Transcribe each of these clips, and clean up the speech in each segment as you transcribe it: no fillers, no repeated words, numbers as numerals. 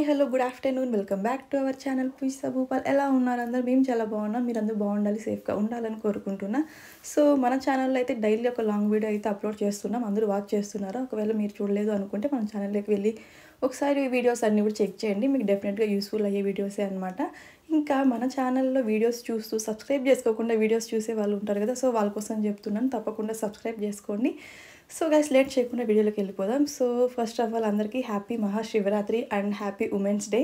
Hello good afternoon welcome back to our channel Poojitha Bhupal. ఎలా ఉన్నారు అందరూ? మేము చాలా బాగున్నాం. మీరు అందరూ బాగుండాలి, సేఫ్గా ఉండాలని కోరుకుంటున్నా. సో మన ఛానల్లో అయితే డైలీ ఒక లాంగ్ వీడియో అయితే అప్లోడ్ చేస్తున్నాం. అందరూ వాచ్ చేస్తున్నారు. ఒకవేళ మీరు చూడలేదు అనుకుంటే మన ఛానల్లోకి వెళ్ళి ఒకసారి ఈ వీడియోస్ అన్నీ కూడా చెక్ చేయండి. మీకు డెఫినెట్గా యూస్ఫుల్ అయ్యే వీడియోసే అనమాట. ఇంకా మన ఛానల్లో వీడియోస్ చూస్తూ సబ్స్క్రైబ్ చేసుకోకుండా వీడియోస్ చూసే వాళ్ళు ఉంటారు కదా, సో వాళ్ళ కోసం చెప్తున్నాను, తప్పకుండా సబ్స్క్రైబ్ చేసుకోండి. సో గైస్ లేట్ చేయకుండా వీడియోలోకి వెళ్ళిపోదాం. సో ఫస్ట్ ఆఫ్ ఆల్ అందరికీ happy Mahashivratri and happy women's day.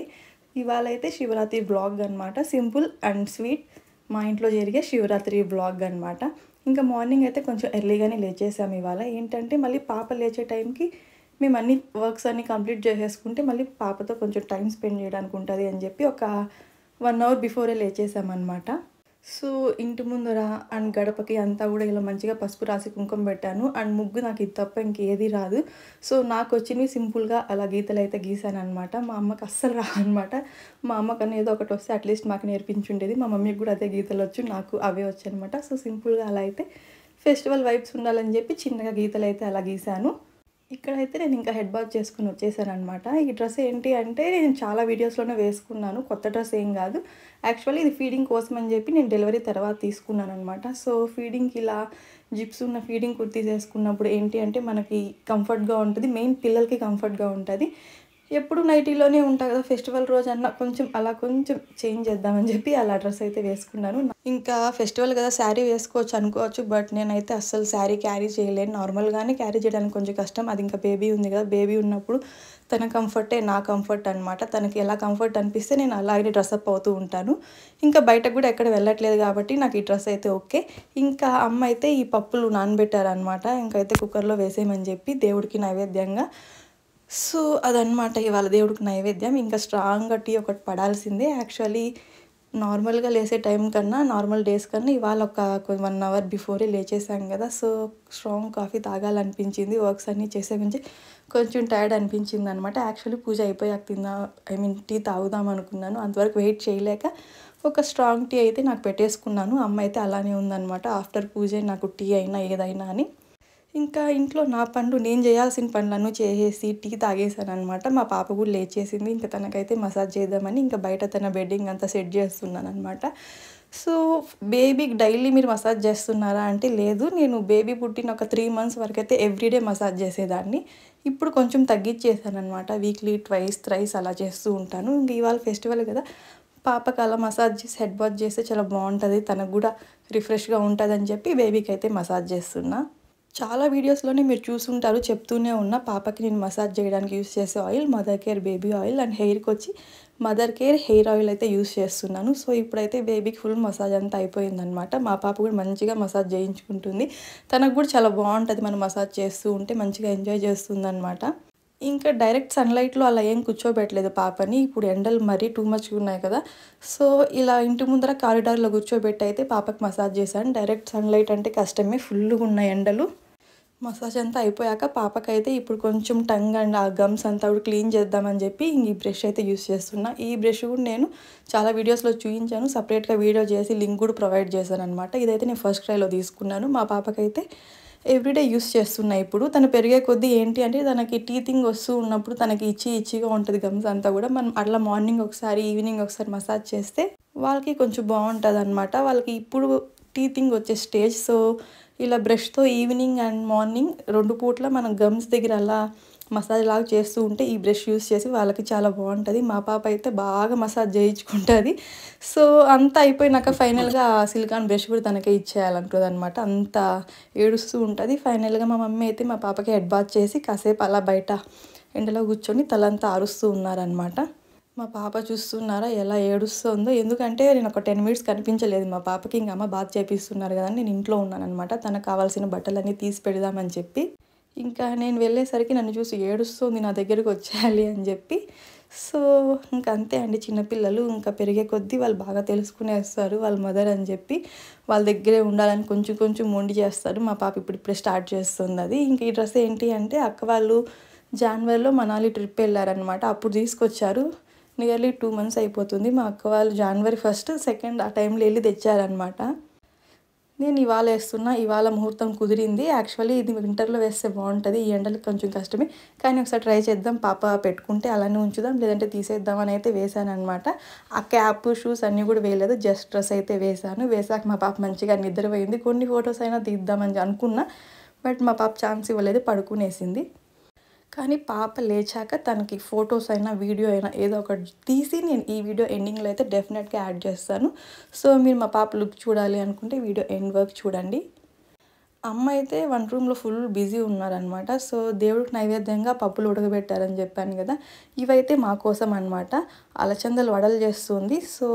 ఇవాళ అయితే శివరాత్రి బ్లాగ్ అనమాట, సింపుల్ అండ్ స్వీట్ మా ఇంట్లో జరిగే శివరాత్రి బ్లాగ్ అనమాట. ఇంకా మార్నింగ్ అయితే కొంచెం ఎర్లీగానే లేచేసాము. ఇవాళ ఏంటంటే మళ్ళీ పాప లేచే టైంకి మేము అన్ని వర్క్స్ అన్నీ కంప్లీట్ చేసేసుకుంటే మళ్ళీ పాపతో కొంచెం టైం స్పెండ్ చేయడానికి ఉంటుంది అని చెప్పి ఒక 1 అవర్ బిఫోరే లేచేసామన్నమాట. సో ఇంటి ముందర అండ్ గడపకి అంతా కూడా ఇలా మంచిగా పసుపు రాసి కుంకుమ పెట్టాను. అండ్ ముగ్గు నాకు ఇది తప్ప ఇంకేది రాదు. సో నాకు వచ్చినవి సింపుల్గా అలా గీతలు అయితే గీసాను అనమాట. మా అమ్మకి అస్సలు రాదనమాట. మా అమ్మకన్నా ఏదో ఒకటి వస్తే అట్లీస్ట్ మాకు నేర్పించుండేది. మా మమ్మీకి కూడా అదే గీతలు వచ్చు, నాకు అవే వచ్చాయనమాట. సో సింపుల్గా అలా అయితే ఫెస్టివల్ వైబ్స్ ఉండాలని చెప్పి చిన్నగా గీతలు అయితే అలా గీసాను. ఇక్కడైతే నేను ఇంకా హెడ్ బాత్ చేసుకుని వచ్చేసాను అనమాట. ఈ డ్రెస్ ఏంటి అంటే నేను చాలా వీడియోస్లోనే వేసుకున్నాను, కొత్త డ్రెస్ ఏం కాదు. యాక్చువల్లీ ఇది ఫీడింగ్ కోసం అని చెప్పి నేను డెలివరీ తర్వాత తీసుకున్నాను అనమాట. సో ఫీడింగ్కి ఇలా జిప్స్ ఉన్న ఫీడింగ్ కుర్తీస్ వేసుకున్నప్పుడు ఏంటి అంటే మనకి కంఫర్ట్గా ఉంటుంది, మెయిన్ పిల్లలకి కంఫర్ట్గా ఉంటుంది. ఎప్పుడు నైటీలోనే ఉంటా కదా, ఫెస్టివల్ రోజు అన్న కొంచెం అలా కొంచెం చేంజ్ చేద్దామని చెప్పి అలా డ్రెస్ అయితే వేసుకున్నాను. ఇంకా ఫెస్టివల్ కదా శారీ వేసుకోవచ్చు అనుకోవచ్చు, బట్ నేనైతే అస్సలు శారీ క్యారీ చేయలేను. నార్మల్గానే క్యారీ చేయడానికి కొంచెం కష్టం. అది ఇంకా బేబీ ఉంది కదా, బేబీ ఉన్నప్పుడు తన కంఫర్టే నా కంఫర్ట్ అనమాట. తనకి ఎలా కంఫర్ట్ అనిపిస్తే నేను అలాగే డ్రెస్అప్ అవుతూ ఉంటాను. ఇంకా బయటకు కూడా ఎక్కడ వెళ్ళట్లేదు కాబట్టి నాకు ఈ డ్రెస్ అయితే ఓకే. ఇంకా అమ్మ అయితే ఈ పప్పులు నానబెట్టారనమాట. ఇంకైతే కుక్కర్లో వేసేయమని చెప్పి దేవుడికి నైవేద్యంగా. సో అదనమాట ఇవాళ దేవుడికి నైవేద్యం. ఇంకా స్ట్రాంగ్గా టీ ఒకటి పడాల్సిందే. యాక్చువల్లీ నార్మల్గా లేసే టైం కన్నా, నార్మల్ డేస్ కన్నా ఇవాళ ఒక 1 అవర్ బిఫోరే లేచేసాం కదా, సో స్ట్రాంగ్ కాఫీ తాగాలనిపించింది. వర్క్స్ అన్నీ చేసే నుంచి కొంచెం టైర్డ్ అనిపించింది అనమాట. యాక్చువల్లీ పూజ అయిపోయాక టీ తాగుదాం అనుకున్నాను. అంతవరకు వెయిట్ చేయలేక ఒక స్ట్రాంగ్ టీ అయితే నాకు పెట్టేసుకున్నాను. అమ్మ అయితే అలానే ఉందనమాట, ఆఫ్టర్ పూజ నాకు టీ అయినా ఏదైనా అని. ఇంకా ఇంట్లో నా పనులు, నేను చేయాల్సిన పనులను చేసేసి టీ తాగేసాను అనమాట. మా పాప కూడా లేచేసింది. ఇంకా తనకైతే మసాజ్ చేద్దామని ఇంకా బయట తన బెడ్డింగ్ అంతా సెట్ చేస్తున్నాను అనమాట. సో బేబీకి డైలీ మీరు మసాజ్ చేస్తున్నారా అంటే లేదు, నేను బేబీ పుట్టిన ఒక 3 మంత్స్ వరకు అయితే ఎవ్రీడే మసాజ్ చేసేదాన్ని. ఇప్పుడు కొంచెం తగ్గించేసాను అనమాట. వీక్లీ ట్వైస్ థ్రైస్ అలా చేస్తూ ఉంటాను. ఇంక ఇవాళ ఫెస్టివల్ కదా, పాపకి అలా మసాజ్ చేసి హెడ్ బాత్ చేస్తే చాలా బాగుంటుంది, తనకు కూడా రిఫ్రెష్గా ఉంటుంది అని చెప్పి బేబీకి అయితే మసాజ్ చేస్తున్నా. చాలా వీడియోస్లోనే మీరు చూసుంటారు, చెప్తూనే ఉన్నా. పాపకి నేను మసాజ్ చేయడానికి యూస్ చేసే oil mother care baby oil, and హెయిర్కి వచ్చి మదర్ కేర్ హెయిర్ ఆయిల్ అయితే యూస్ చేస్తున్నాను. సో ఇప్పుడైతే బేబీకి ఫుల్ మసాజ్ అంతా అయిపోయిందనమాట. మా పాప కూడా మంచిగా మసాజ్ చేయించుకుంటుంది. తనకు కూడా చాలా బాగుంటుంది మనం మసాజ్ చేస్తూ ఉంటే, మంచిగా ఎంజాయ్ చేస్తుంది అనమాట. ఇంకా డైరెక్ట్ సన్లైట్లో అలా ఏం కూర్చోబెట్టలేదు పాపని. ఇప్పుడు ఎండలు మరీ టూ మచ్గా ఉన్నాయి కదా, సో ఇలా ఇంటి ముందర కారిడార్లో కూర్చోబెట్టి అయితే పాపకి మసాజ్ చేశాను. డైరెక్ట్ సన్లైట్ అంటే కష్టమే, ఫుల్గా ఉన్నాయి ఎండలు. మసాజ్ అంతా అయిపోయాక పాపకైతే ఇప్పుడు కొంచెం టంగ్ అండ్ ఆ గమ్స్ అంతా కూడా క్లీన్ చేద్దామని చెప్పి ఈ బ్రష్ అయితే యూస్ చేస్తున్నా. ఈ బ్రష్ కూడా నేను చాలా వీడియోస్లో చూపించాను, సపరేట్గా వీడియో చేసి లింక్ కూడా ప్రొవైడ్ చేశాను అనమాట. ఇదైతే నేను ఫస్ట్ క్రైలో తీసుకున్నాను. మా పాపకైతే ఎవ్రీడే యూస్ చేస్తున్నా. ఇప్పుడు తను పెరిగే కొద్దీ ఏంటి అంటే తనకి టీతింగ్ వస్తూ ఉన్నప్పుడు తనకి ఇచ్చిగా ఉంటుంది గమ్స్ అంతా కూడా. మనం అట్లా మార్నింగ్ ఒకసారి ఈవినింగ్ ఒకసారి మసాజ్ చేస్తే వాళ్ళకి కొంచెం బాగుంటుంది అనమాట. వాళ్ళకి ఇప్పుడు టీతింగ్ వచ్చే స్టేజ్. సో ఇలా బ్రష్తో ఈవినింగ్ అండ్ మార్నింగ్ 2 పూట్ల మనం గమ్స్ దగ్గర అలా మసాజ్ లాగా చేస్తూ ఉంటే ఈ బ్రష్ యూస్ చేసి వాళ్ళకి చాలా బాగుంటుంది. మా పాప అయితే బాగా మసాజ్ చేయించుకుంటుంది. సో అంతా అయిపోయినాక ఫైనల్గా సిలికాన్ బ్రష్ కూడా తనకే ఇచ్చేయాలంటుంది అనమాట. అంత ఏడుస్తూ ఉంటుంది. ఫైనల్గా మా మమ్మీ అయితే మా పాపకి హెడ్ బాత్ చేసి కాసేపు అలా బయట ఎండలో కూర్చొని తలంతా ఆరుస్తూ ఉన్నారనమాట. మా పాప చూస్తున్నారా ఎలా ఏడుస్తుందో, ఎందుకంటే నేను ఒక 10 మినిట్స్ కనిపించలేదు మా పాపకి. ఇంక అమ్మ బాత్ చేపిస్తున్నారు కదా, నేను ఇంట్లో ఉన్నాను అనమాట. తనకు కావాల్సిన బట్టలన్నీ తీసి పెడదామని చెప్పి. ఇంకా నేను వెళ్ళేసరికి నన్ను చూసి ఏడుస్తుంది, నా దగ్గరికి వచ్చేయాలి అని చెప్పి. సో ఇంకా అంతే అండి, చిన్నపిల్లలు ఇంకా పెరిగే కొద్దీ వాళ్ళు బాగా తెలుసుకునేస్తారు వాళ్ళ మదర్ అని చెప్పి. వాళ్ళ దగ్గరే ఉండాలని కొంచెం కొంచెం మొండి చేస్తారు. మా పాప ఇప్పుడిప్పుడే స్టార్ట్ చేస్తుంది అది. ఇంక ఈ డ్రెస్ ఏంటి అంటే అక్క వాళ్ళు జనవరిలో మనాలి ట్రిప్ వెళ్ళారనమాట, అప్పుడు తీసుకొచ్చారు. నియర్లీ 2 మంత్స్ అయిపోతుంది. మా అక్క వాళ్ళు జనవరి 1, 2 ఆ టైంలో వెళ్ళి తెచ్చారనమాట. నేను ఇవాళ వేస్తున్నా. ఇవాళ ముహూర్తం కుదిరింది. యాక్చువల్లీ ఇది వింటర్‌లో వేస్తే బావుంటది. ఈ ఎండలకి కొంచెం కష్టమే. కానీ ఒకసారి ట్రై చేద్దాం. పాప పెట్టుకుంటే అలానే ఉంచుదాం. లేదంటే తీసేద్దాం అని అయితే వేశాననమాట. ఆ క్యాప్, షూస్ అన్నీ కూడా వేయలేదు. జస్ట్ డ్రెస్ అయితే వేశాను. వేశాక మా పాప మంచిగా నిద్రపోయింది. కొన్ని ఫోటోస్ అయినా తీద్దామని అనుకున్నా. బట్ మా పాప ఛాన్స్ ఇవ్వలేదు. పడుకునేసింది. కానీ పాప లేచాక తనకి ఫోటోస్ అయినా, వీడియో అయినా ఏదో ఒకటి తీసి నేను ఈ వీడియో ఎండింగ్‌లో అయితే డెఫినెట్‌గా యాడ్ చేస్తాను. సో, మీరు మా పాప లుక్ చూడాలి అనుకుంటే వీడియో ఎండ్ వరకు చూడండి. అమ్మ అయితే వంట రూమ్‌లో ఫుల్ బిజీ ఉన్నారనమాట. సో, దేవుడికి నైవేద్యంగా పప్పులు ఉడకబెట్టారని చెప్పాను కదా! ఇవైతే మా కోసం అనమాట. అలచందలు వడలు చేస్తుంది. సో,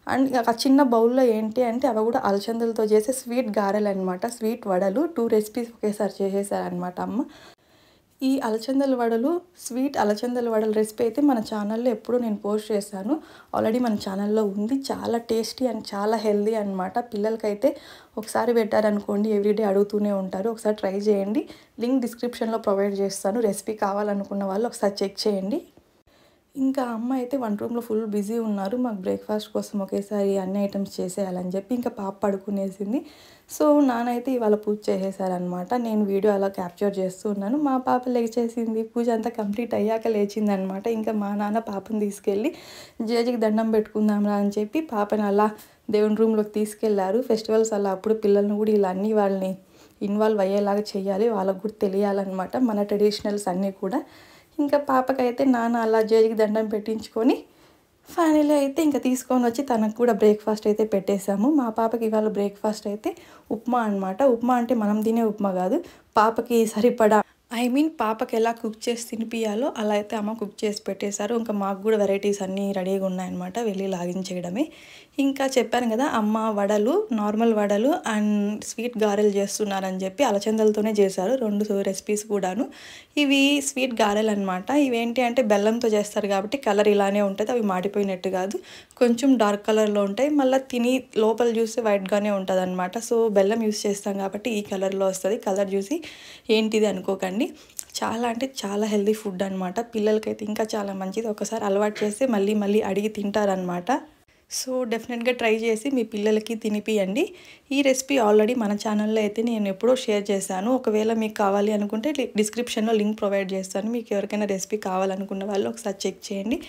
అండ్ ఆ చిన్న బౌల్‌లో ఏంటి అంటే అవి కూడా అలచందలతో చేసే స్వీట్ గారెలనమాట. స్వీట్ వడలు 2 రెసిపీస్ ఒకేసారి చేసేసారనమాట అమ్మ. ఈ అలచందల వడలు, స్వీట్ అలచందల వడల రెసిపీ అయితే మన ఛానల్‌లో ఎప్పుడో నేను పోస్ట్ చేశాను. ఆల్రెడీ మన ఛానల్‌లో ఉంది. చాలా టేస్టీ అండ్ చాలా హెల్తీ అనమాట. పిల్లలకైతే ఒకసారి పెట్టారనుకోండి ఎవ్రీడే అడుగుతూనే ఉంటారు. ఒకసారి ట్రై చేయండి. లింక్ డిస్క్రిప్షన్‌లో ప్రొవైడ్ చేస్తాను. రెసిపీ కావాలనుకున్న వాళ్ళు ఒకసారి చెక్ చేయండి. ఇంకా అమ్మ అయితే వంట రూమ్‌లో ఫుల్ బిజీ ఉన్నారు. మాకు బ్రేక్‌ఫాస్ట్ కోసం ఒకేసారి అన్ని ఐటెమ్స్ చేసేయాలని చెప్పి ఇంకా పాప పడుకునేసింది. సో, నాన్న అయితే ఇవాళ పూజ చేసేసారనమాట. నేను వీడియో అలా క్యాప్చర్ చేస్తూ ఉన్నాను. మా పాప లేచేసింది. పూజ అంతా కంప్లీట్ అయ్యాక లేచిందనమాట. ఇంకా మా నాన్న పాపని తీసుకెళ్ళి జేజీకి దండం పెట్టుకుందాంరా అని చెప్పి పాపని అలా దేవుని రూమ్‌లోకి తీసుకెళ్లారు. ఫెస్టివల్స్ అలా అప్పుడు పిల్లల్ని కూడా ఇలా అన్నీ వాళ్ళని ఇన్వాల్వ్ అయ్యేలాగా చేయాలి. వాళ్ళకి కూడా తెలియాలన్నమాట మన ట్రెడిషనల్స్ అన్నీ కూడా. ఇంకా పాపకైతే నాన్న అలా జేజీకి దండం పెట్టించుకొని ఫైనల్లీ అయితే ఇంకా తీసుకొని వచ్చి తనకు కూడా బ్రేక్‌ఫాస్ట్ అయితే పెట్టేసాము. మా పాపకి ఇవాళ బ్రేక్‌ఫాస్ట్ అయితే ఉప్మా అనమాట. ఉప్మా అంటే మనం తినే ఉప్మా కాదు. పాపకి సరిపడా పాపకి ఎలా కుక్ చేసి తినిపియాలో అలా అయితే అమ్మ కుక్ చేసి పెట్టేశారు. ఇంకా మాకు కూడా వెరైటీస్ అన్నీ రెడీగా ఉన్నాయన్నమాట. వెళ్ళి లాగించేయడమే. ఇంకా చెప్పాను కదా అమ్మ వడలు, నార్మల్ వడలు అండ్ స్వీట్ గారెలు చేస్తున్నారని చెప్పి అలచందలతోనే చేశారు. 2 రెసిపీస్ కూడాను. ఇవి స్వీట్ గారెలు అనమాట. ఇవేంటి అంటే బెల్లంతో చేస్తారు కాబట్టి కలర్ ఇలానే ఉంటుంది. అవి మాడిపోయినట్టు కాదు. కొంచెం డార్క్ కలర్‌లో ఉంటాయి. మళ్ళీ తిని లోపల చూస్తే వైట్‌గానే ఉంటదనమాట. సో, బెల్లం యూజ్ చేస్తాం కాబట్టి ఈ కలర్‌లో వస్తది. కలర్ చూసి ఏంటిది అనుకోకండి. చాలా అంటే చాలా హెల్తీ ఫుడ్ అనమాట. పిల్లలకైతే ఇంకా చాలా మంచిది. ఒకసారి అలవాటు చేస్తే మళ్ళీ మళ్ళీ అడిగి తింటారనమాట. సో, డెఫినెట్‌గా ట్రై చేసి మీ పిల్లలకి తినిపియండి. ఈ రెసిపీ ఆల్రెడీ మన ఛానల్‌లో అయితే నేను ఎప్పుడో షేర్ చేశాను. ఒకవేళ మీకు కావాలి అనుకుంటే డిస్క్రిప్షన్‌లో లింక్ ప్రొవైడ్ చేస్తాను. మీకు ఎవరికైనా రెసిపీ కావాలనుకున్న వాళ్ళు ఒకసారి చెక్ చేయండి.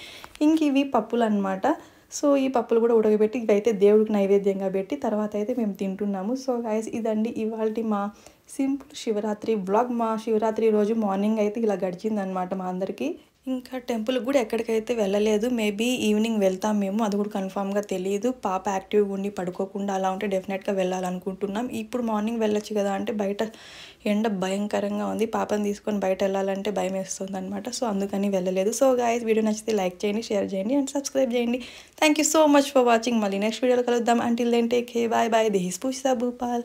ఇంక ఇవి పప్పులనమాట. సో, ఈ పప్పులు కూడా ఉడకబెట్టి ఇవైతే దేవుడికి నైవేద్యంగా పెట్టి తర్వాత అయితే మేము తింటున్నాము. సో, గైస్ ఇదండి ఇవాల్టి మా సింపుల్ శివరాత్రి వ్లాగ్. మా శివరాత్రి రోజు మార్నింగ్ అయితే ఇలా గడిచిందనమాట మా అందరికీ. ఇంకా టెంపుల్‌కి కూడా ఎక్కడికైతే వెళ్ళలేదు. మేబీ ఈవినింగ్ వెళ్తాం మేము. అది కూడా కన్ఫర్మ్‌గా తెలీదు. పాప యాక్టివ్‌గా ఉండి పడుకోకుండా అలా ఉంటే డెఫినెట్‌గా వెళ్ళాలనుకుంటున్నాం. ఇప్పుడు మార్నింగ్ వెళ్ళొచ్చు కదా అంటే బయట ఎండ భయంకరంగా ఉంది. పాపని తీసుకొని బయట వెళ్ళాలంటే భయమేస్తుందనమాట. సో, అందుకని వెళ్ళలేదు. సో, గైస్ వీడియో నచ్చితే లైక్ చేయండి, షేర్ చేయండి అండ్ సబ్స్క్రైబ్ చేయండి. Thank you so much for watching. మళ్ళీ నెక్స్ట్ వీడియోలో కలుద్దాం. Until then take care. Bye bye. This is Pujitha Bhupal.